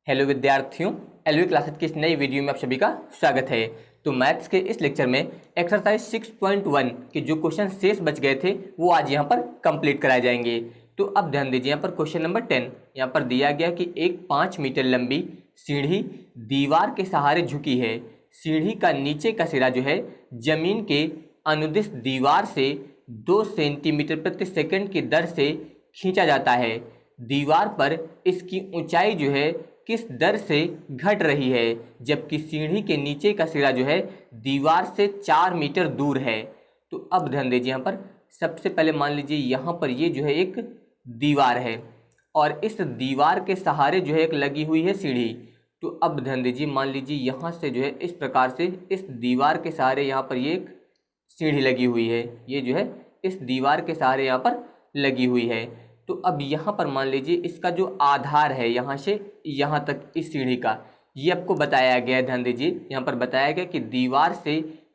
Hello विद्यार्थियों, LV classes की इस नई वीडियो में आप सभी का स्वागत है। तो मैथ्स के इस लेक्चर में एक्सरसाइज 6.1 के जो क्वेश्चन शेष बच गए थे वो आज यहाँ पर कंप्लीट कराए जाएंगे। तो अब ध्यान दीजिए, यहाँ पर क्वेश्चन नंबर 10 यहाँ पर दिया गया कि एक 5 मीटर लंबी सीढ़ी दीवार के सहारे झुकी है। सीढ़ी का नीचे का सिरा जो है जमीन के अनुदिश दीवार से 2 सेंटीमीटर प्रति सेकंड की दर से खींचा जाता है। दीवार पर इसकी ऊंचाई जो है किस दर से घट रही है, जबकि सीढ़ी के नीचे का सिरा जो है दीवार से 4 मीटर दूर है। तो अब ध्यान दीजिए, यहाँ पर सबसे पहले मान लीजिए यहाँ पर ये जो है एक दीवार है और इस दीवार के सहारे जो है एक लगी हुई है सीढ़ी। तो अब ध्यान दीजिए, मान लीजिए यहाँ से जो है इस प्रकार से इस दीवार के सहारे यहाँ पर ये एक सीढ़ी लगी हुई है, ये जो है इस दीवार के सहारे यहाँ पर लगी हुई है। तो अब यहाँ पर मान लीजिए इसका जो आधार है यहाँ से यहाँ तक इस सीढ़ी का, ये आपको बताया गया है। ध्यान दीजिए, यहाँ पर बताया गया कि दीवार से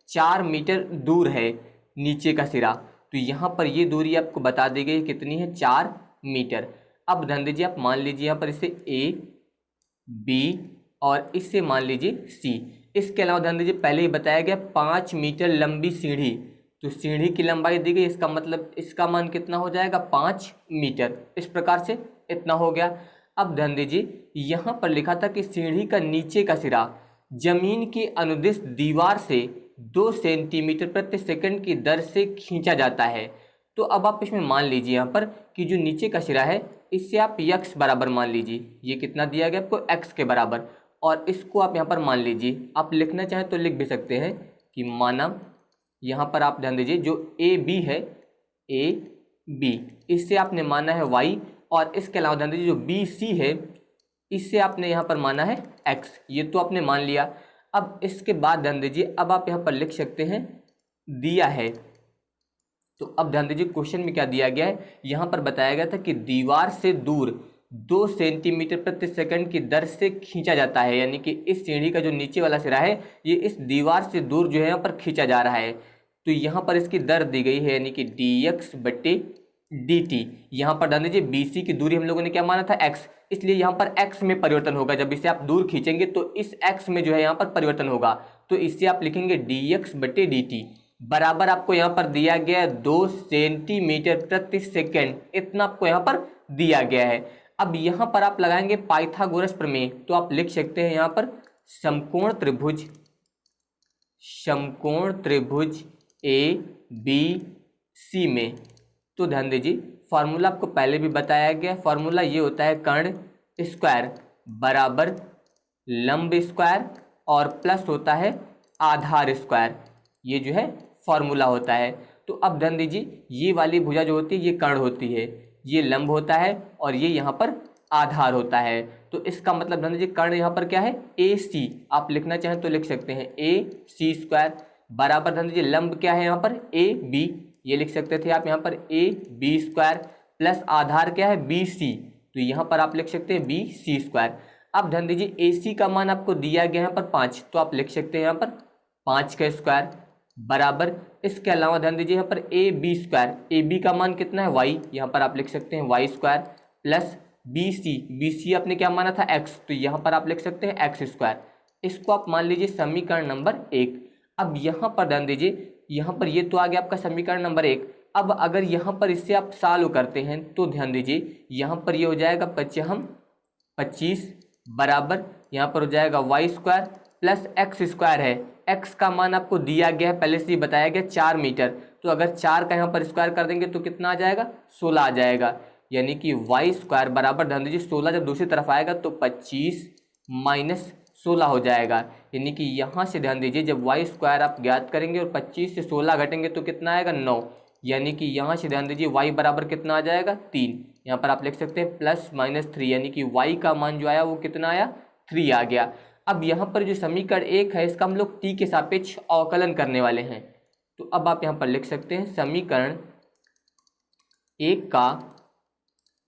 4 मीटर दूर है नीचे का सिरा। तो यहाँ पर ये दूरी आपको बता दी गई कितनी है, 4 मीटर। अब ध्यान दीजिए, आप मान लीजिए यहाँ पर इसे ए, बी और इससे मान लीजिए सी। इसके अलावा ध्यान दीजिए पहले ही बताया गया 5 मीटर लंबी सीढ़ी, तो सीढ़ी की लंबाई दी गई, इसका मतलब इसका मान कितना हो जाएगा, 5 मीटर। इस प्रकार से इतना हो गया। अब ध्यान दीजिए यहाँ पर लिखा था कि सीढ़ी का नीचे का सिरा जमीन के अनुदिश दीवार से 2 सेंटीमीटर प्रति सेकंड की दर से खींचा जाता है। तो अब आप इसमें मान लीजिए यहाँ पर कि जो नीचे का सिरा है इससे आप x बराबर मान लीजिए, ये कितना दिया गया आपको, x के बराबर। और इसको आप यहाँ पर मान लीजिए, आप लिखना चाहें तो लिख भी सकते हैं कि माना यहाँ पर आप ध्यान दीजिए जो ए बी है, ए बी इससे आपने माना है y, और इसके अलावा ध्यान दीजिए जो बी सी है इससे आपने यहाँ पर माना है x, ये तो आपने मान लिया। अब इसके बाद ध्यान दीजिए, अब आप यहाँ पर लिख सकते हैं दिया है। तो अब ध्यान दीजिए क्वेश्चन में क्या दिया गया है, यहाँ पर बताया गया था कि दीवार से दूर 2 सेंटीमीटर प्रति सेकंड की दर से खींचा जाता है, यानी कि इस सीढ़ी का जो नीचे वाला सिरा है ये इस दीवार से दूर जो है यहाँ पर खींचा जा रहा है। तो यहाँ पर इसकी दर दी गई है, यानी कि dx बटे dt। यहाँ पर ध्यान दीजिए BC की दूरी हम लोगों ने क्या माना था, x, इसलिए यहाँ पर x में परिवर्तन होगा। जब इसे आप दूर खींचेंगे तो इस x में जो है यहाँ पर परिवर्तन होगा, तो इससे आप लिखेंगे dx बटे dt बराबर आपको यहाँ पर दिया गया है 2 सेंटीमीटर प्रति सेकेंड, इतना आपको यहाँ पर दिया गया है। अब यहाँ पर आप लगाएंगे पाइथागोरस प्रमेय, तो आप लिख सकते हैं यहाँ पर समकोण त्रिभुज ए बी सी में। तो ध्यान दीजिए फॉर्मूला आपको पहले भी बताया गया, फॉर्मूला ये होता है कर्ण स्क्वायर बराबर लंब स्क्वायर और प्लस होता है आधार स्क्वायर, ये जो है फॉर्मूला होता है। तो अब ध्यान दीजिए ये वाली भुजा जो होती है ये कर्ण होती है, ये लंब होता है और ये यहाँ पर आधार होता है। तो इसका मतलब ध्यान दीजिए कर्ण यहाँ पर क्या है, ए सी, आप लिखना चाहें तो लिख सकते हैं ए सी स्क्वायर बराबर ध्यान दीजिए लंब क्या है यहाँ पर ए बी, ये लिख सकते थे आप यहाँ पर ए बी स्क्वायर प्लस आधार क्या है बी सी, तो यहाँ पर आप लिख सकते हैं बी सी स्क्वायर। अब ध्यान दीजिए ए सी का मान आपको दिया गया यहाँ पर 5, तो आप लिख सकते हैं यहाँ पर 5 का स्क्वायर बराबर, इसके अलावा ध्यान दीजिए यहाँ पर A B square, A B का मान कितना है y, यहाँ पर आप लिख सकते हैं y square plus B C आपने क्या माना था x, तो यहाँ पर आप लिख सकते हैं x स्क्वायर। इसको आप मान लीजिए समीकरण नंबर 1। अब यहाँ पर ध्यान दीजिए यहाँ पर ये तो आ गया आपका समीकरण नंबर 1। अब अगर यहाँ पर इससे आप सॉल्व करते हैं तो ध्यान दीजिए यहाँ पर ये हो जाएगा 25 बराबर यहाँ पर हो जाएगा y square plus x square है, x का मान आपको दिया गया है पहले से ही बताया गया 4 मीटर, तो अगर 4 का यहाँ पर स्क्वायर कर देंगे तो कितना आ जाएगा, 16 आ जाएगा। यानी कि y स्क्वायर बराबर ध्यान दीजिए 16 जब दूसरी तरफ आएगा तो 25 माइनस 16 हो जाएगा। यानी कि यहाँ से ध्यान दीजिए जब y स्क्वायर आप ज्ञात करेंगे और 25 से 16 घटेंगे तो कितना आएगा, 9। यानी कि यहाँ से ध्यान दीजिए y बराबर कितना आ जाएगा, 3। यहाँ पर आप लिख सकते हैं प्लस माइनस 3, यानी कि y का मान जो आया वो कितना आया, 3 आ गया। अब यहाँ पर जो समीकरण 1 है इसका हम लोग t के सापेक्ष अवकलन करने वाले हैं। तो अब आप यहाँ पर लिख सकते हैं समीकरण 1 का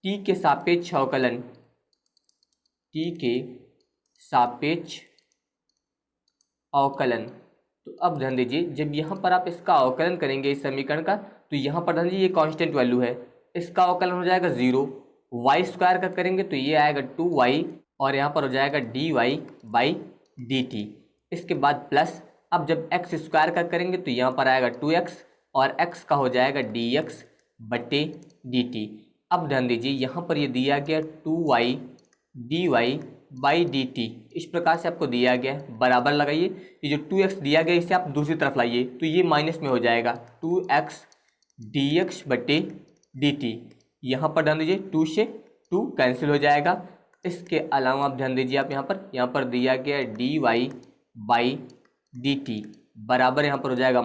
t के सापेक्ष अवकलन, t के सापेक्ष अवकलन। तो अब ध्यान दीजिए जब यहाँ पर आप इसका अवकलन करेंगे इस समीकरण का, तो यहाँ पर ध्यान दीजिए ये कांस्टेंट वैल्यू है, इसका अवकलन हो जाएगा 0, y स्क्वायर का करेंगे तो ये आएगा 2y और यहाँ पर हो जाएगा dy/dt। इसके बाद प्लस, अब जब एक्स स्क्वायर का करेंगे तो यहाँ पर आएगा 2x और x का हो जाएगा dx/dt। अब ध्यान दीजिए यहाँ पर ये दिया गया 2y dy/dt, इस प्रकार से आपको दिया गया है। बराबर लगाइए, ये जो 2x दिया गया इसे आप दूसरी तरफ लाइए तो ये माइनस में हो जाएगा 2x dx/dt। यहाँ पर ध्यान दीजिए 2 से 2 कैंसिल हो जाएगा। इसके अलावा आप ध्यान दीजिए, आप यहाँ पर दिया गया dy/dt बराबर यहाँ पर हो जाएगा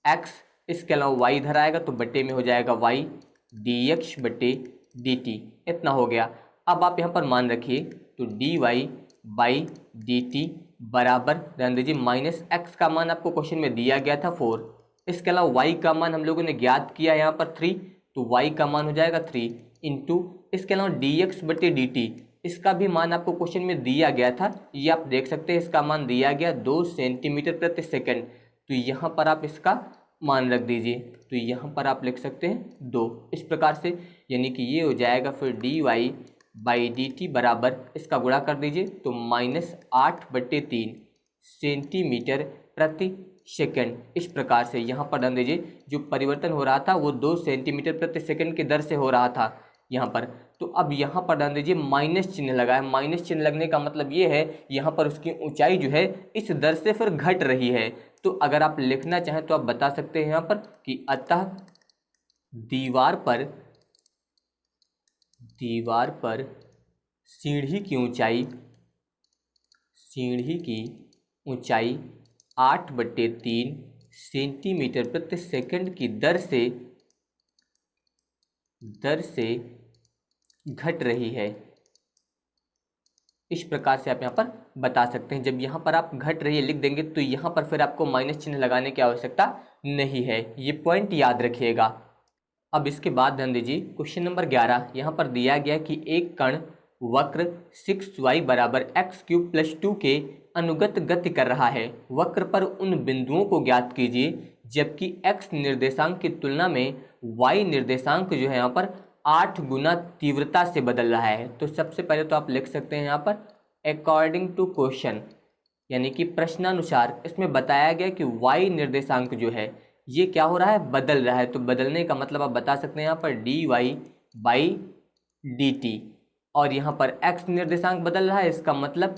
-x, इसके अलावा y इधर आएगा तो बट्टे में हो जाएगा y dx/dt। इतना हो गया। अब आप यहाँ पर मान रखिए तो dy/dt बराबर ध्यान दीजिए -x का मान आपको क्वेश्चन में दिया गया था 4, इसके अलावा y का मान हम लोगों ने ज्ञात किया यहाँ पर 3, तो y का मान हो जाएगा 3 इंटू, इसके अलावा dx/dt इसका भी मान आपको क्वेश्चन में दिया गया था, ये आप देख सकते हैं इसका मान दिया गया 2 सेंटीमीटर प्रति सेकंड। तो यहाँ पर आप इसका मान रख दीजिए, तो यहाँ पर आप लिख सकते हैं 2 इस प्रकार से, यानी कि ये हो जाएगा फिर dy/dt बराबर, इसका गुणा कर दीजिए तो -8/3 सेंटीमीटर प्रति सेकंड। इस प्रकार से यहाँ पर ध्यान दीजिए जो परिवर्तन हो रहा था वो 2 सेंटीमीटर प्रति सेकंड की दर से हो रहा था यहाँ पर। तो अब यहाँ पर ध्यान दीजिए माइनस चिन्ह लगा है, माइनस चिन्ह लगने का मतलब ये है यहाँ पर उसकी ऊंचाई जो है इस दर से फिर घट रही है। तो अगर आप लिखना चाहें तो आप बता सकते हैं यहाँ पर कि अतः दीवार पर सीढ़ी की ऊंचाई 8/3 सेंटीमीटर प्रति सेकंड की दर से घट रही है। इस प्रकार से आप यहाँ पर बता सकते हैं। जब यहाँ पर आप घट रही है लिख देंगे तो यहाँ पर फिर आपको माइनस चिन्ह लगाने की आवश्यकता नहीं है, ये पॉइंट याद रखिएगा। अब इसके बाद ध्यान दीजिए क्वेश्चन नंबर 11, यहाँ पर दिया गया कि एक कण वक्र 6y = x³ + 2 के अनुगत गति कर रहा है। वक्र पर उन बिंदुओं को ज्ञात कीजिए जबकि x निर्देशांक की तुलना में y निर्देशांक जो है यहाँ पर 8 गुना तीव्रता से बदल रहा है। तो सबसे पहले तो आप लिख सकते हैं यहाँ पर अकॉर्डिंग टू क्वेश्चन, यानी कि प्रश्नानुसार इसमें बताया गया कि y निर्देशांक जो है ये क्या हो रहा है, बदल रहा है। तो बदलने का मतलब आप बता सकते हैं यहाँ पर dy/dt, और यहाँ पर x निर्देशांक बदल रहा है, इसका मतलब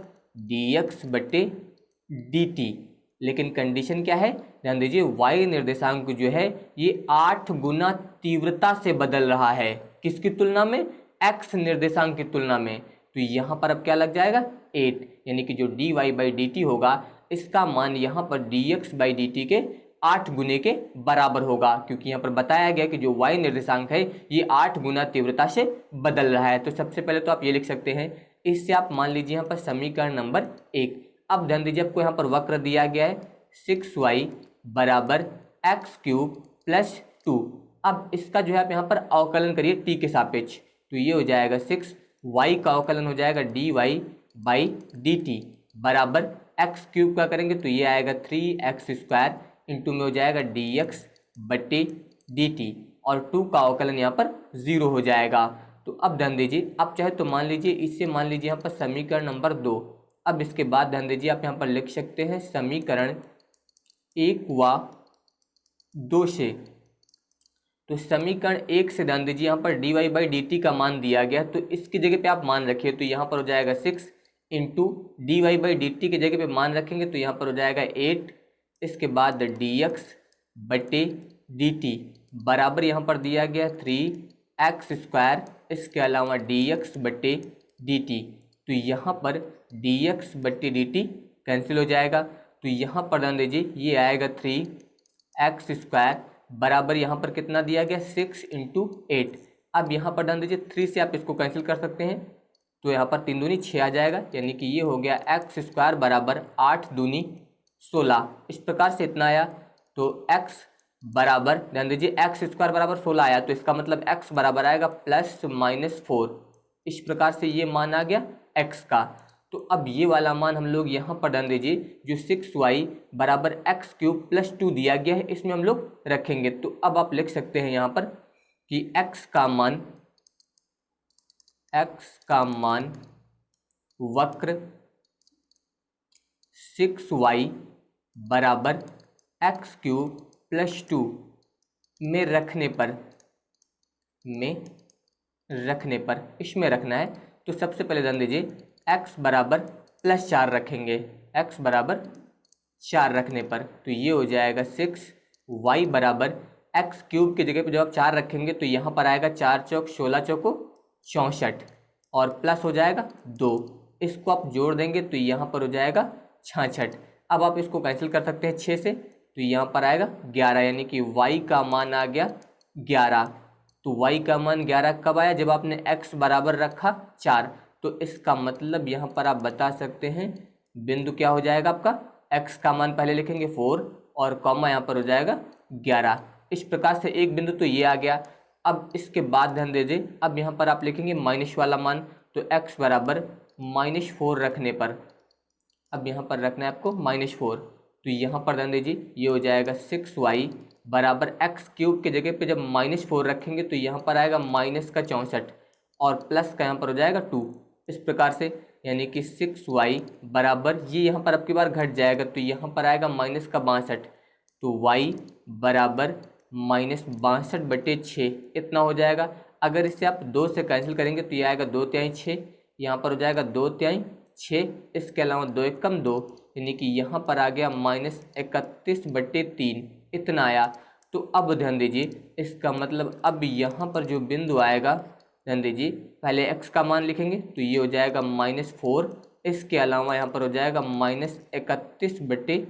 dx/dt। लेकिन कंडीशन क्या है, ध्यान दीजिए y निर्देशांक जो है ये 8 गुना तीव्रता से बदल रहा है। किसकी तुलना में, x निर्देशांक की तुलना में। तो यहाँ पर अब क्या लग जाएगा 8, यानी कि जो dy/dt होगा इसका मान यहाँ पर dx/dt के 8 गुने के बराबर होगा, क्योंकि यहाँ पर बताया गया कि जो y निर्देशांक है ये 8 गुना तीव्रता से बदल रहा है। तो सबसे पहले तो आप ये लिख सकते हैं, इससे आप मान लीजिए यहाँ पर समीकरण नंबर 1। अब ध्यान दीजिए आपको यहाँ पर वक्र दिया गया है 6y = x³ + 2। अब इसका जो है आप यहाँ पर अवकलन करिए t के सापेक्ष, तो ये हो जाएगा 6y का अवकलन हो जाएगा dy/dt बराबर x³ का करेंगे तो ये आएगा 3x² इंटू में हो जाएगा dx/dt, और 2 का अवकलन यहाँ पर 0 हो जाएगा। तो अब ध्यान दीजिए आप चाहे तो मान लीजिए इससे मान लीजिए यहाँ पर समीकरण नंबर 2। अब इसके बाद ध्यान दीजिए आप यहाँ पर लिख सकते हैं समीकरण 1 व 2 से। तो समीकरण 1 से ध्यान दीजिए यहाँ पर dy/dt का मान दिया गया, तो इसकी जगह पे आप मान रखिए तो यहाँ पर हो जाएगा 6 इंटू dy/dt की जगह पे मान रखेंगे तो यहाँ पर हो जाएगा 8। इसके बाद dx/dt बराबर यहाँ पर दिया गया 3x², इसके अलावा dx/dt, तो यहाँ पर dx/dt कैंसिल हो जाएगा। तो यहाँ पर ध्यान दीजिए ये आएगा 3x² बराबर यहाँ पर कितना दिया गया 6 इंटू 8। अब यहाँ पर ध्यान दीजिए 3 से आप इसको कैंसिल कर सकते हैं, तो यहाँ पर 3 दूनी 6 आ जाएगा, यानी कि ये हो गया x² बराबर 8 दूनी 16। इस प्रकार से इतना आया। तो x बराबर ध्यान दीजिए x² बराबर 16 आया, तो इसका मतलब x बराबर आएगा ±4। इस प्रकार से ये मान आ गया x का। तो अब ये वाला मान हम लोग यहाँ पर ध्यान दीजिए जो 6y = x³ + 2 दिया गया है इसमें हम लोग रखेंगे। तो अब आप लिख सकते हैं यहाँ पर कि x का मान वक्र 6y बराबर x³ + 2 में रखने पर इसमें रखना है। तो सबसे पहले ध्यान दीजिए x बराबर +4 रखेंगे, x बराबर 4 रखने पर तो ये हो जाएगा 6y बराबर x³ की जगह पे जब आप 4 रखेंगे तो यहाँ पर आएगा 4 चौक 16 चौको 64 और प्लस हो जाएगा 2, इसको आप जोड़ देंगे तो यहाँ पर हो जाएगा 66। अब आप इसको कैंसिल कर सकते हैं 6 से, तो यहाँ पर आएगा 11, यानी कि y का मान आ गया 11। तो y का मान 11 कब आया? जब आपने x बराबर रखा 4। तो इसका मतलब यहाँ पर आप बता सकते हैं बिंदु क्या हो जाएगा आपका, x का मान पहले लिखेंगे 4 और कॉमा यहाँ पर हो जाएगा 11। इस प्रकार से एक बिंदु तो ये आ गया। अब इसके बाद ध्यान दीजिए, अब यहाँ पर आप लिखेंगे माइनस वाला मान, तो x बराबर -4 रखने पर, अब यहाँ पर रखना है आपको -4, तो यहाँ पर ध्यान दीजिए ये हो जाएगा 6y बराबर x³ की जगह पे जब -4 रखेंगे तो यहाँ पर आएगा -64 और प्लस का यहाँ पर हो जाएगा 2। इस प्रकार से यानी कि 6y बराबर ये यहाँ पर आपकी बार घट जाएगा तो यहाँ पर आएगा -62, तो y बराबर -62/6 इतना हो जाएगा। अगर इसे आप 2 से कैंसिल करेंगे तो ये आएगा 2 तिहाई 6, यहाँ पर हो जाएगा 2 तिहाई 6, इसके अलावा 2 एकम 2, यानी कि यहाँ पर आ गया -31/3 इतना आया। तो अब ध्यान दीजिए इसका मतलब अब यहाँ पर जो बिंदु आएगा, ध्यान दीजिए पहले x का मान लिखेंगे तो ये हो जाएगा -4, इसके अलावा यहाँ पर हो जाएगा -31/3,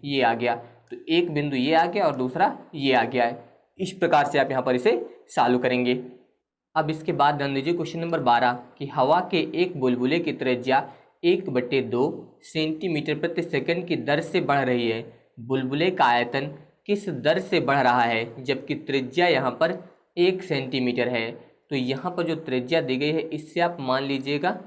ये आ गया। तो एक बिंदु ये आ गया और दूसरा ये आ गया है। इस प्रकार से आप यहाँ पर इसे सॉल्व करेंगे। अब इसके बाद ध्यान दीजिए क्वेश्चन नंबर 12 कि हवा के एक बुलबुले की त्रिज्या 1/2 सेंटीमीटर प्रति सेकंड की दर से बढ़ रही है। बुलबुले का आयतन किस दर से बढ़ रहा है जबकि त्रिज्या यहाँ पर 1 सेंटीमीटर है। तो यहाँ पर जो त्रिज्या दी गई है इससे आप मान लीजिएगा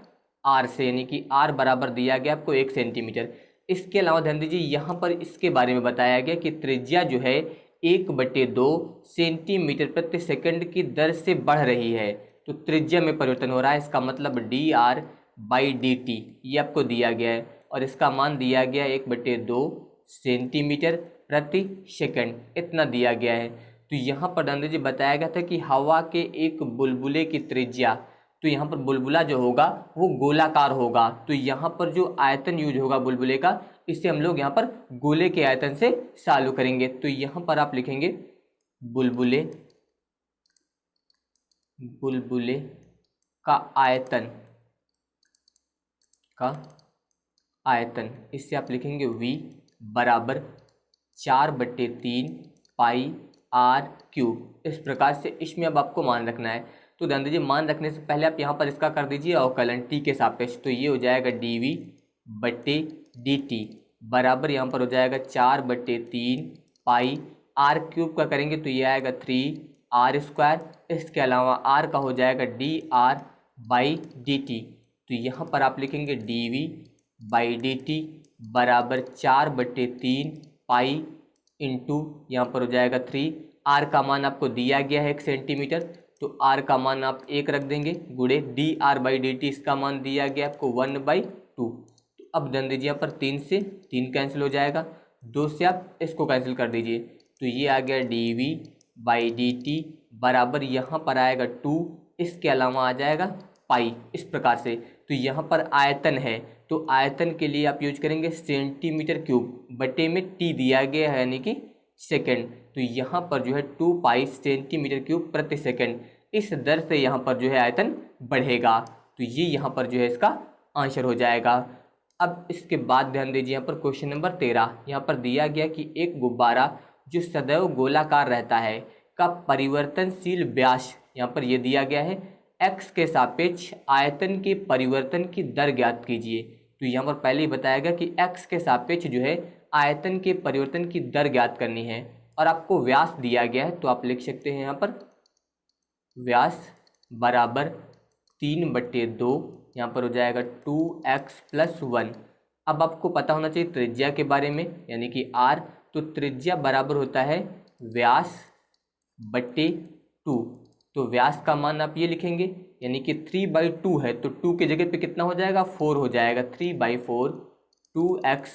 r से, यानी कि r बराबर दिया गया आपको 1 सेंटीमीटर। इसके अलावा ध्यान दीजिए यहाँ पर इसके बारे में बताया गया कि त्रिज्या जो है 1/2 सेंटीमीटर प्रति सेकंड की दर से बढ़ रही है। तो त्रिज्या में परिवर्तन हो रहा है, इसका मतलब dr/dt ये आपको दिया गया है और इसका मान दिया गया है 1/2 सेंटीमीटर प्रति सेकंड, इतना दिया गया है। तो यहाँ पर ध्यान दीजिए बताया गया था कि हवा के एक बुलबुले की त्रिज्या, तो यहाँ पर बुलबुला जो होगा वो गोलाकार होगा। तो यहाँ पर जो आयतन यूज होगा बुलबुले का, इसे हम लोग यहाँ पर गोले के आयतन से सॉल्व करेंगे। तो यहाँ पर आप लिखेंगे बुलबुले का आयतन, इससे आप लिखेंगे v बराबर 4/3 पाई r³। इस प्रकार से इसमें अब आपको मान रखना है। तो ध्यान दीजिए मान रखने से पहले आप यहाँ पर इसका कर दीजिए अवकलन t के सापेक्ष, तो ये हो जाएगा dv/dt बराबर यहाँ पर हो जाएगा 4/3 पाई r³ का करेंगे तो ये आएगा 3r², इसके अलावा r का हो जाएगा dr/dt। तो यहाँ पर आप लिखेंगे dv/dt बराबर 4/3 पाई इंटू यहाँ पर हो जाएगा 3, r का मान आपको दिया गया है 1 सेंटीमीटर, तो r का मान आप 1 रख देंगे गुणे dr/dt, इसका मान दिया गया आपको 1/2। तो अब ध्यान दीजिए यहाँ पर 3 से 3 कैंसिल हो जाएगा, 2 से आप इसको कैंसिल कर दीजिए, तो ये आ गया dv/dt बराबर यहाँ पर आएगा 2, इसके अलावा आ जाएगा पाई। इस प्रकार से तो यहाँ पर आयतन है, तो आयतन के लिए आप यूज करेंगे सेंटीमीटर क्यूब, बटे में t दिया गया है यानी कि सेकंड, तो यहाँ पर जो है 2 पाई सेंटीमीटर क्यूब प्रति सेकंड, इस दर से यहाँ पर जो है आयतन बढ़ेगा। तो ये यहाँ पर जो है इसका आंसर हो जाएगा। अब इसके बाद ध्यान दीजिए यहाँ पर क्वेश्चन नंबर 13, यहाँ पर दिया गया कि एक गुब्बारा जो सदैव गोलाकार रहता है का परिवर्तनशील व्यास, यहाँ पर ये दिया गया है x के सापेक्ष आयतन के परिवर्तन की दर ज्ञात कीजिए। तो यहाँ पर पहले ही बताया गया कि x के सापेक्ष जो है आयतन के परिवर्तन की दर ज्ञात करनी है और आपको व्यास दिया गया है, तो आप लिख सकते हैं यहाँ पर व्यास बराबर 3/2, यहाँ पर हो जाएगा 2x + 1। अब आपको पता होना चाहिए त्रिज्या के बारे में, यानी कि r, तो त्रिज्या बराबर होता है व्यास/2, तो व्यास का मान आप ये लिखेंगे यानी कि 3/2 है, तो 2 की जगह पे कितना हो जाएगा, 4 हो जाएगा। 3/4 2x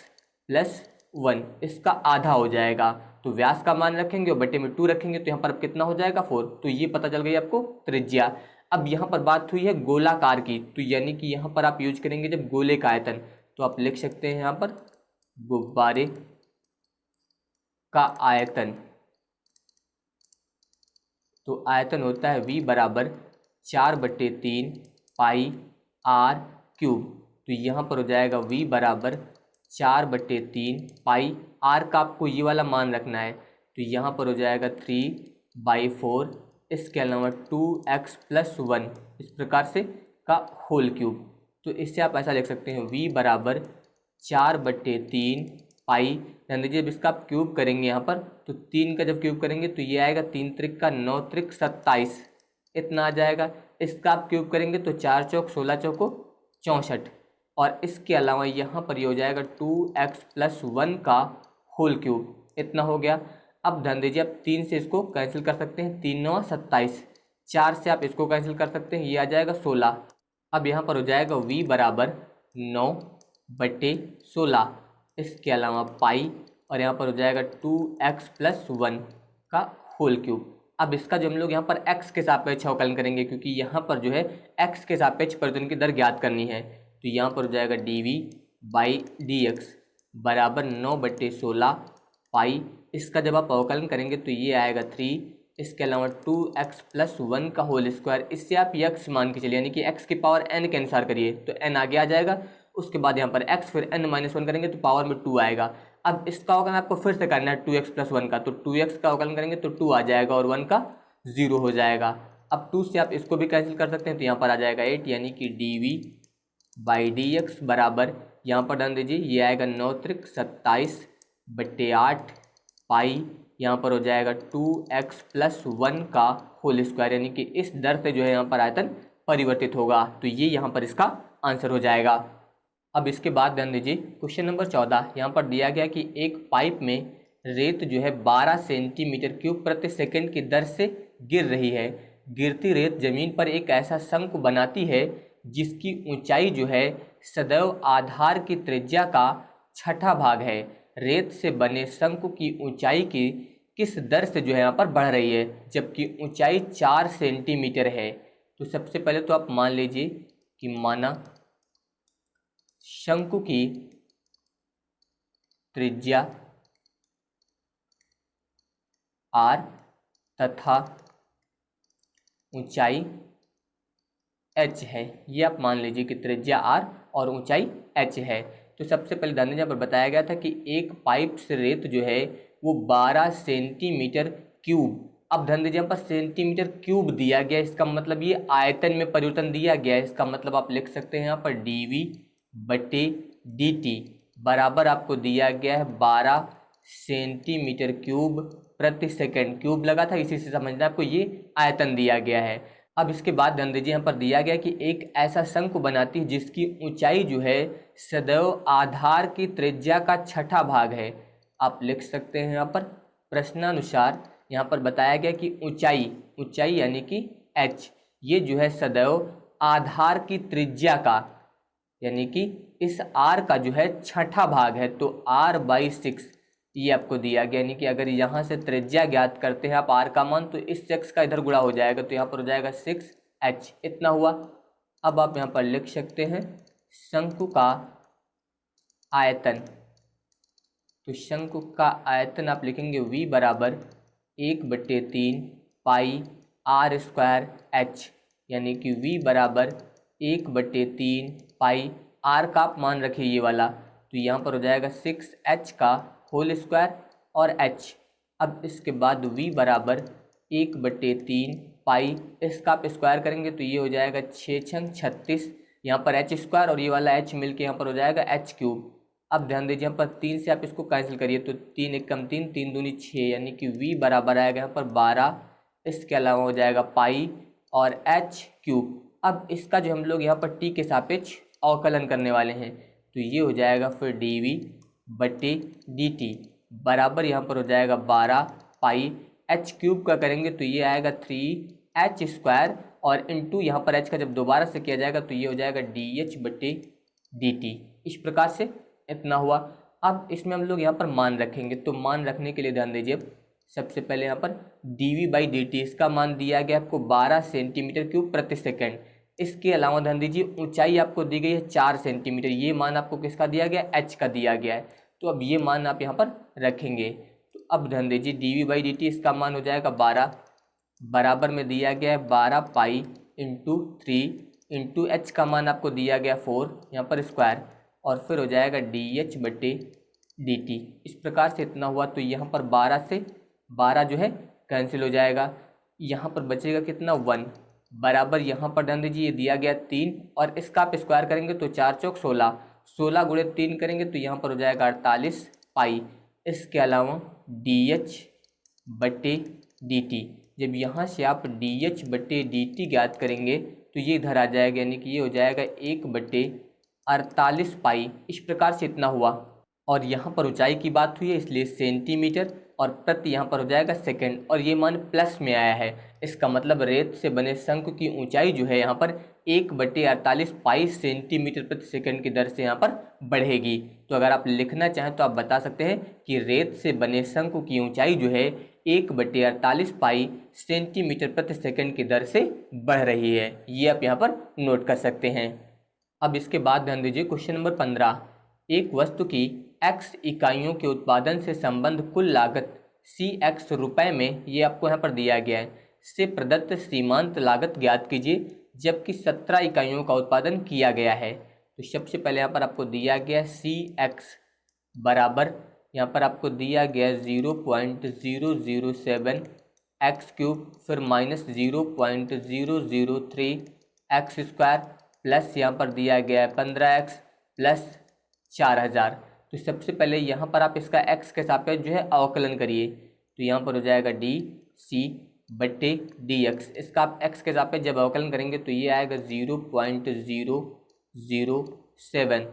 + 1 इसका आधा हो जाएगा। तो व्यास का मान रखेंगे और बटे में 2 रखेंगे, तो यहाँ पर अब कितना हो जाएगा, 4। तो ये पता चल गई आपको त्रिज्या। अब यहाँ पर बात हुई है गोलाकार की, तो यानी कि यहाँ पर आप यूज करेंगे जब गोले का आयतन, तो आप लिख सकते हैं यहाँ पर गुब्बारे का आयतन। तो आयतन होता है V बराबर 4/3 पाई r क्यूब। तो यहाँ पर हो जाएगा V बराबर 4/3 पाई r का आपको ये वाला मान रखना है, तो यहाँ पर हो जाएगा 3/4, इसके अलावा 2x + 1 इस प्रकार से का होल क्यूब। तो इससे आप ऐसा लिख सकते हैं V बराबर 4/3 पाई, ध्यान दीजिए जब इसका आप क्यूब करेंगे यहाँ पर, तो 3 का जब क्यूब करेंगे तो ये आएगा 3 त्रिक का 9 त्रिक 27 इतना आ जाएगा। इसका आप क्यूब करेंगे तो 4 चौक 16 चौको 64, और इसके अलावा यहाँ पर ये हो जाएगा 2x + 1 का होल क्यूब इतना हो गया। अब ध्यान दीजिए आप 3 से इसको कैंसिल कर सकते हैं, 3 9 27, 4 से आप इसको कैंसिल कर सकते हैं, ये आ जाएगा 16। अब यहाँ पर हो जाएगा V बराबर 9/16, इसके अलावा पाई, और यहाँ पर हो जाएगा 2x + 1 का होल क्यूब। अब इसका जो हम लोग यहाँ पर x के सापेक्ष अवकलन करेंगे, क्योंकि यहाँ पर जो है x के सापेक्ष परिवर्तन की दर ज्ञात करनी है, तो यहाँ पर हो जाएगा dv/dx बराबर 9/16 पाई। इसका जब आप अवकलन करेंगे तो ये आएगा 3, इसके अलावा 2x + 1 का होल स्क्वायर। इससे आप x मान के चलिए, यानी कि x की पावर n के अनुसार करिए तो n आगे आ जाएगा। उसके बाद यहाँ पर x फिर n - 1 करेंगे तो पावर में 2 आएगा। अब इसका अवकलन आपको फिर से करना है 2x + 1 का, तो 2x का अवकलन करेंगे तो 2 आ जाएगा और 1 का 0 हो जाएगा। अब 2 से आप इसको भी कैंसिल कर सकते हैं, तो यहाँ पर आ जाएगा 8, यानी कि dv/dx बराबर, यहाँ पर ध्यान दीजिए ये आएगा 9 त्रिक 27/8 पाई, यहाँ पर हो जाएगा 2x + 1 का होल स्क्वायर, यानी कि इस दर से जो है यहाँ पर आयतन परिवर्तित होगा। तो ये यहाँ पर इसका आंसर हो जाएगा। अब इसके बाद ध्यान दीजिए क्वेश्चन नंबर 14, यहाँ पर दिया गया कि एक पाइप में रेत जो है 12 सेंटीमीटर क्यूब प्रति सेकंड की दर से गिर रही है। गिरती रेत जमीन पर एक ऐसा शंकु बनाती है जिसकी ऊंचाई जो है सदैव आधार की त्रिज्या का 6ठा भाग है। रेत से बने शंकु की ऊंचाई की किस दर से जो है यहाँ पर बढ़ रही है, जबकि ऊंचाई 4 सेंटीमीटर है। तो सबसे पहले तो आप मान लीजिए कि माना शंकु की त्रिज्या r तथा ऊंचाई h है। ये आप मान लीजिए कि त्रिज्या r और ऊंचाई h है। तो सबसे पहले ध्यान दीजिए, यहाँ पर बताया गया था कि एक पाइप से रेत जो है वो 12 सेंटीमीटर क्यूब, अब ध्यान दीजिए यहाँ पर सेंटीमीटर क्यूब दिया गया, इसका मतलब ये आयतन में परिवर्तन दिया गया है। इसका मतलब आप लिख सकते हैं यहाँ पर dv/dt बराबर आपको दिया गया है 12 सेंटीमीटर क्यूब प्रति सेकंड। क्यूब लगा था इसी से समझना आपको ये आयतन दिया गया है। अब इसके बाद ध्यान दीजिए यहाँ पर दिया गया कि एक ऐसा शंकु बनाती है जिसकी ऊंचाई जो है सदैव आधार की त्रिज्या का 6ठा भाग है। आप लिख सकते हैं यहाँ पर प्रश्नानुसार यहाँ पर बताया गया कि ऊंचाई यानी कि h ये जो है सदैव आधार की त्रिज्या का, यानी कि इस r का जो है 6ठा भाग है, तो r/6 ये आपको दिया गया। यानी कि अगर यहाँ से त्रिज्या ज्ञात करते हैं आप r का मान, तो इस 6 का इधर गुणा हो जाएगा, तो यहाँ पर हो जाएगा 6h इतना हुआ। अब आप यहाँ पर लिख सकते हैं शंकु का आयतन। तो शंकु का आयतन आप लिखेंगे v बराबर 1/3 पाई r² h, यानी कि v बराबर 1/3 पाई r का आप मान रखिए ये वाला, तो यहाँ पर हो जाएगा 6h का होल स्क्वायर और h। अब इसके बाद v बराबर 1/3 पाई, इसका आप स्क्वायर करेंगे तो ये हो जाएगा 6×6 36, यहाँ पर h² और ये वाला h मिलके यहाँ पर हो जाएगा h³। अब ध्यान दीजिए यहाँ पर 3 से आप इसको कैंसिल करिए, तो 3 × 1 = 3, 3 दूनी 6, यानी कि v बराबर आएगा यहाँ पर 12, इसके अलावा हो जाएगा पाई और h³। अब इसका जो हम लोग यहाँ पर t के सापेक्ष अवकलन करने वाले हैं, तो ये हो जाएगा फिर dv/dt बराबर यहाँ पर हो जाएगा 12 पाई, h³ का करेंगे तो ये आएगा 3h² और इंटू यहाँ पर एच का जब दोबारा से किया जाएगा तो ये हो जाएगा dH/dt। इस प्रकार से इतना हुआ। अब इसमें हम लोग यहाँ पर मान रखेंगे, तो मान रखने के लिए ध्यान दीजिए, सबसे पहले यहाँ पर dV/dt इसका मान दिया गया आपको 12 सेंटीमीटर क्यूब प्रति सेकेंड। इसके अलावा ध्यान दीजिए ऊंचाई आपको दी गई है 4 सेंटीमीटर, ये मान आपको किसका दिया गया, h का दिया गया है। तो अब ये मान आप यहाँ पर रखेंगे। तो अब ध्यान दीजिए dV/dt इसका मान हो जाएगा 12, बराबर में दिया गया है 12 पाई इंटू 3 इंटू एच का मान आपको दिया गया 4 यहाँ पर स्क्वायर, और फिर हो जाएगा dH/dt। इस प्रकार से इतना हुआ। तो यहाँ पर 12 से 12 जो है कैंसिल हो जाएगा, यहाँ पर बचेगा कितना 1, बराबर यहाँ पर ध्यान दीजिए ये दिया गया 3, और इसका आप स्क्वायर करेंगे तो 4 चौक 16, 16 गुणे 3 करेंगे तो यहाँ पर हो जाएगा 48 पाई। इसके अलावा dH/dt, जब यहाँ से आप dH/dt ज्ञात करेंगे तो ये इधर आ जाएगा, यानी कि ये हो जाएगा 1/48 पाई। इस प्रकार से इतना हुआ। और यहाँ पर ऊंचाई की बात हुई है इसलिए सेंटीमीटर, और प्रति यहाँ पर हो जाएगा सेकंड, और ये मान प्लस में आया है। इसका मतलब रेत से बने शंकु की ऊंचाई जो है यहाँ पर 1/48 पाई सेंटीमीटर प्रति सेकंड की दर से यहाँ पर बढ़ेगी। तो अगर आप लिखना चाहें तो आप बता सकते हैं कि रेत से बने शंकु की ऊंचाई जो है 1/48 पाई सेंटीमीटर प्रति सेकंड की दर से बढ़ रही है। ये आप यहाँ पर नोट कर सकते हैं। अब इसके बाद ध्यान दीजिए क्वेश्चन नंबर 15, एक वस्तु की x इकाइयों के उत्पादन से संबंध कुल लागत CX रुपए में, ये आपको यहाँ पर दिया गया है, से प्रदत्त सीमांत लागत ज्ञात कीजिए जबकि 17 इकाइयों का उत्पादन किया गया है। तो सबसे पहले यहाँ पर आपको दिया गया CX बराबर, यहाँ पर आपको दिया गया 0.007 x³, फिर माइनस 0.003 x² प्लस यहाँ पर दिया गया है 15x प्लस 4000। तो सबसे पहले यहाँ पर आप इसका x के सापेक्ष जो है अवकलन करिए, तो यहाँ पर हो जाएगा dC/dx। इसका आप x के सापेक्ष जब अवकलन करेंगे तो ये आएगा 0.007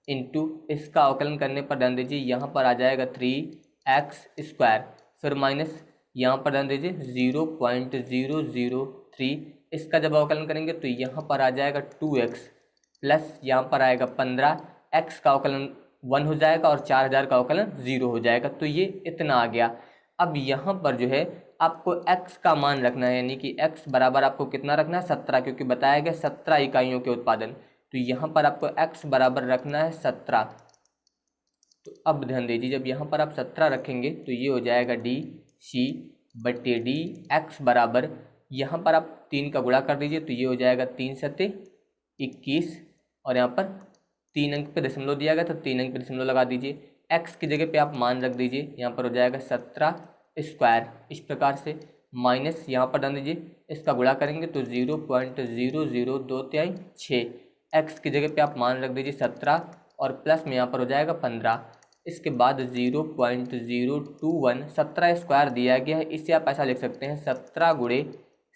इंटू इसका अवकलन करने पर ध्यान दीजिए यहाँ पर आ जाएगा 3x², फिर माइनस यहाँ पर ध्यान दीजिए 0.003, इसका जब अवकलन करेंगे तो यहाँ पर आ जाएगा 2x प्लस यहाँ पर आएगा 15, x का अवकलन 1 हो जाएगा और 4000 का अवकलन 0 हो जाएगा। तो ये इतना आ गया। अब यहाँ पर जो है आपको x का मान रखना है, यानी कि x बराबर आपको कितना रखना है 17, क्योंकि बताया गया 17 इकाइयों के उत्पादन। तो यहाँ पर आपको x बराबर रखना है 17। तो अब ध्यान दीजिए जब यहाँ पर आप 17 रखेंगे तो ये हो जाएगा dC/dx बराबर, यहाँ पर आप 3 का गुणा कर दीजिए तो ये हो जाएगा 3 × 21, और यहाँ पर 3 अंक पे दशमलव दिया गया तो 3 अंक पे दशमलव लगा दीजिए। x की जगह पे आप मान रख दीजिए, यहाँ पर हो जाएगा 17²। इस प्रकार से माइनस यहाँ पर डाल दीजिए, इसका गुणा करेंगे तो 0.00236, x की जगह पे आप मान रख दीजिए 17 और प्लस में यहाँ पर हो जाएगा 15। इसके बाद 0.021 17² दिया गया है, इसे आप ऐसा लिख सकते हैं 17 ×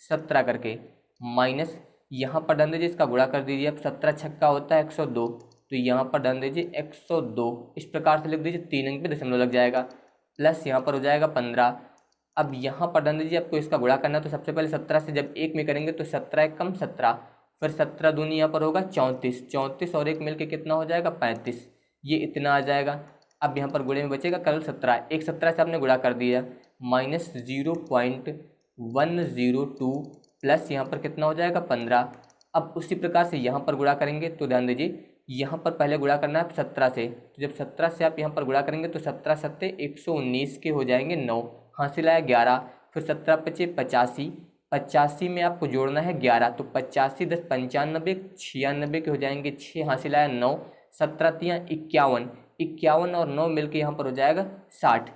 17 करके, माइनस यहाँ पर डाल दीजिए, इसका गुणा कर दीजिए। अब 17 छक्का होता है 102, तो यहाँ पर डाल दीजिए 102। इस प्रकार से लिख दीजिए, 3 अंक पे दशमलव लग जाएगा, प्लस यहाँ पर हो जाएगा 15। अब यहाँ पर डाल दीजिए, आपको इसका गुणा करना है तो सबसे पहले 17 से जब 1 में करेंगे तो 17 कम 17, फिर 17 दूनी यहाँ पर होगा 34, 34 और 1 मिलके कितना हो जाएगा 35, ये इतना आ जाएगा। अब यहाँ पर गुणे में बचेगा केवल 17, एक 17 से आपने गुणा कर दिया, माइनस 0.102 प्लस यहाँ पर कितना हो जाएगा 15। अब उसी प्रकार से यहाँ पर गुणा करेंगे तो ध्यान दीजिए, यहाँ पर पहले गुणा करना है 17 से, तो जब 17 से आप यहाँ पर गुणा करेंगे तो 17 सत्ते 119 के हो जाएंगे 9, हासिल आया 11, फिर 17 पचे 85, 85 में आपको जोड़ना है 11, तो 85 10 95 96 के हो जाएंगे 6, हासिल आया 9, 17 तियाँ 51, 51 और 9 मिलके यहाँ पर हो जाएगा 60।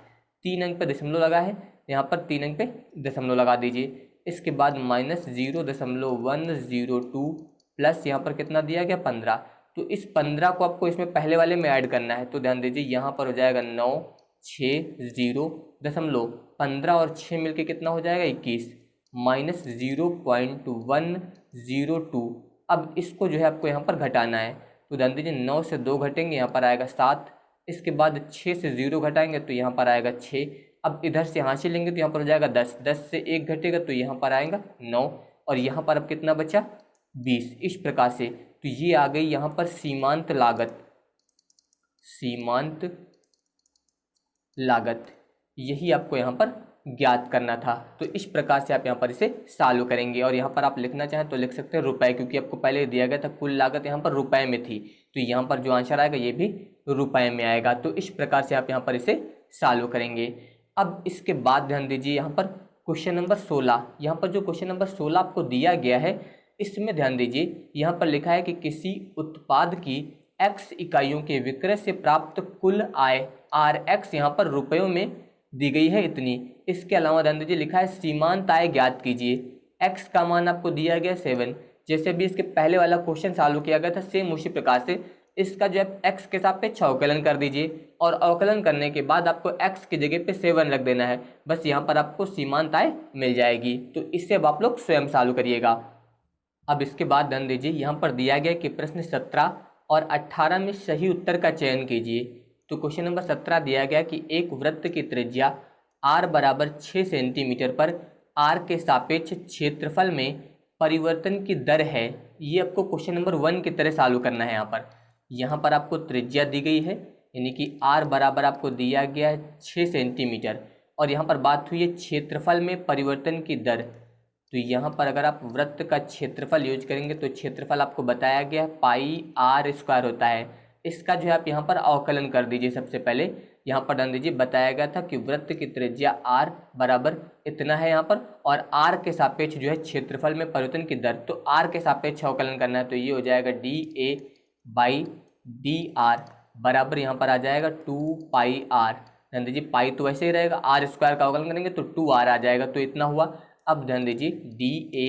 3 अंक पे दशमलव लगा है, यहाँ पर 3 अंक पे दशमलव लगा दीजिए। इसके बाद माइनस 0.102 प्लस यहाँ पर कितना दिया गया 15, तो इस 15 को आपको इसमें पहले वाले में ऐड करना है, तो ध्यान दीजिए यहाँ पर हो जाएगा 960.15 और 6 मिलके कितना हो जाएगा 21, माइनस 0.102। अब इसको जो है आपको यहाँ पर घटाना है, तो ध्यान दीजिए 9 से 2 घटेंगे, यहाँ पर आएगा 7, इसके बाद 6 से 0 घटाएंगे तो यहाँ पर आएगा 6, अब इधर से हासिल लेंगे तो यहाँ पर हो जाएगा 10, 10 से 1 घटेगा तो यहाँ पर आएगा 9, और यहाँ पर अब कितना बचा 20। इस प्रकार से तो ये आ गई यहाँ पर सीमांत लागत, सीमांत लागत, यही आपको यहाँ पर ज्ञात करना था। तो इस प्रकार से आप यहाँ पर इसे सॉल्व करेंगे और यहाँ पर आप लिखना चाहें तो लिख सकते हैं रुपए, क्योंकि आपको पहले दिया गया था कुल लागत यहाँ पर रुपए में थी, तो यहाँ पर जो आंसर आएगा ये भी रुपए में आएगा। तो इस प्रकार से आप यहाँ पर इसे सॉल्व करेंगे। अब इसके बाद ध्यान दीजिए यहाँ पर क्वेश्चन नंबर 16, यहाँ पर जो क्वेश्चन नंबर 16 आपको दिया गया है इसमें ध्यान दीजिए यहाँ पर लिखा है कि किसी उत्पाद की x इकाइयों के विक्रय से प्राप्त कुल आय Rx यहाँ पर रुपयों में दी गई है इतनी। इसके अलावा ध्यान दीजिए लिखा है सीमांत आय ज्ञात कीजिए। x का मान आपको दिया गया 7, जैसे भी इसके पहले वाला क्वेश्चन सॉल्व किया गया था सेम उसी प्रकार से इसका जो है x के सापेक्ष अवकलन कर दीजिए और अवकलन करने के बाद आपको x की जगह पे 7 रख देना है, बस यहाँ पर आपको सीमांत आय मिल जाएगी। तो इससे अब आप लोग स्वयं सॉल्व करिएगा। अब इसके बाद ध्यान दीजिए यहाँ पर दिया गया कि प्रश्न 17 और 18 में सही उत्तर का चयन कीजिए। तो क्वेश्चन नंबर 17 दिया गया कि एक वृत्त की त्रिज्या r बराबर 6 सेंटीमीटर पर r के सापेक्ष क्षेत्रफल में परिवर्तन की दर है। ये आपको क्वेश्चन नंबर 1 की तरह सॉल्व करना है। यहाँ पर आपको त्रिज्या दी गई है, यानी कि r बराबर आपको दिया गया है 6 सेंटीमीटर और यहाँ पर बात हुई है क्षेत्रफल में परिवर्तन की दर। तो यहाँ पर अगर आप वृत्त का क्षेत्रफल यूज करेंगे तो क्षेत्रफल आपको बताया गया पाई r स्क्वायर होता है। इसका जो है आप यहाँ पर अवकलन कर दीजिए। सबसे पहले यहाँ पर ध्यान दीजिए बताया गया था कि वृत्त की त्रिज्या r बराबर इतना है यहाँ पर और r के सापेक्ष जो है क्षेत्रफल में परिवर्तन की दर, तो r के सापेक्ष अवकलन करना है। तो ये हो जाएगा dA बाई dr बराबर यहाँ पर आ जाएगा 2 पाई r। ध्यान दीजिए पाई तो वैसे ही रहेगा, r स्क्वायर का अवकलन करेंगे तो 2r आ जाएगा, तो इतना हुआ। अब ध्यान दीजिए dA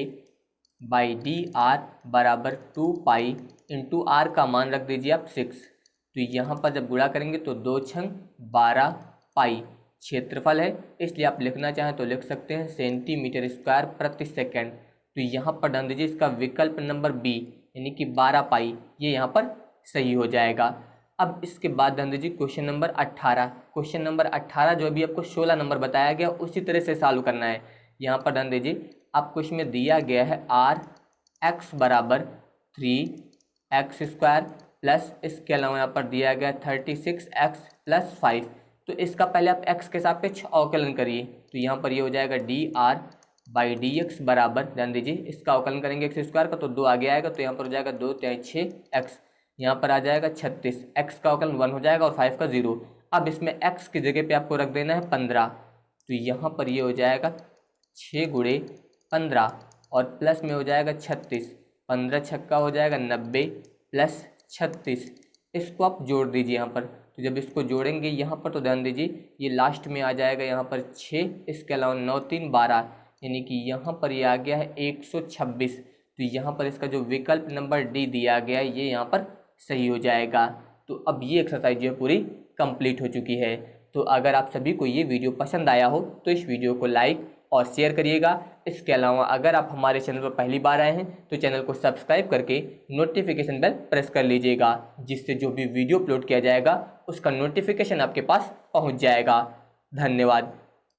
बाई dr बराबर 2 पाई इंटू r का मान रख दीजिए आप 6। तो यहाँ पर जब गुणा करेंगे तो 2 छंग 12 पाई क्षेत्रफल है, इसलिए आप लिखना चाहें तो लिख सकते हैं सेंटीमीटर स्क्वायर प्रति सेकंड। तो यहाँ पर ध्यान दीजिए इसका विकल्प नंबर बी यानी कि 12 पाई ये यहाँ पर सही हो जाएगा। अब इसके बाद ध्यान दीजिए क्वेश्चन नंबर 18, क्वेश्चन नंबर 18 जो अभी आपको 16 नंबर बताया गया उसी तरह से सॉल्व करना है। यहाँ पर ध्यान दीजिए आपको इसमें दिया गया है Rx बराबर 3x स्क्वायर प्लस इसके अलावा यहाँ पर दिया गया 36x प्लस 5। तो इसका पहले आप x के सापेक्ष अवकलन करिए। तो यहाँ पर ये हो जाएगा dr बाई dx बराबर, ध्यान दीजिए इसका अवकलन करेंगे x स्क्वायर का तो 2 आगे आएगा, तो यहाँ पर हो जाएगा 2 × 6x, यहाँ पर आ जाएगा 36, x का अवकलन 1 हो जाएगा और 5 का 0। अब इसमें x की जगह पे आपको रख देना है 15। तो यहाँ पर ये हो जाएगा 6 गुणे 15 और प्लस में हो जाएगा 36, 15 छक्का हो जाएगा 90 प्लस 36। इसको आप जोड़ दीजिए यहाँ पर। तो जब इसको जोड़ेंगे यहाँ पर तो ध्यान दीजिए ये लास्ट में आ जाएगा यहाँ पर 6, इसके अलावा 9 3 12 यानी कि यहाँ पर ये आ गया है 126। तो यहाँ पर इसका जो विकल्प नंबर डी दिया गया है ये यहाँ पर सही हो जाएगा। तो अब ये एक्सरसाइज जो है पूरी कंप्लीट हो चुकी है। तो अगर आप सभी को ये वीडियो पसंद आया हो तो इस वीडियो को लाइक और शेयर करिएगा। इसके अलावा अगर आप हमारे चैनल पर पहली बार आए हैं तो चैनल को सब्सक्राइब करके नोटिफिकेशन बेल प्रेस कर लीजिएगा, जिससे जो भी वीडियो अपलोड किया जाएगा उसका नोटिफिकेशन आपके पास पहुंच जाएगा। धन्यवाद।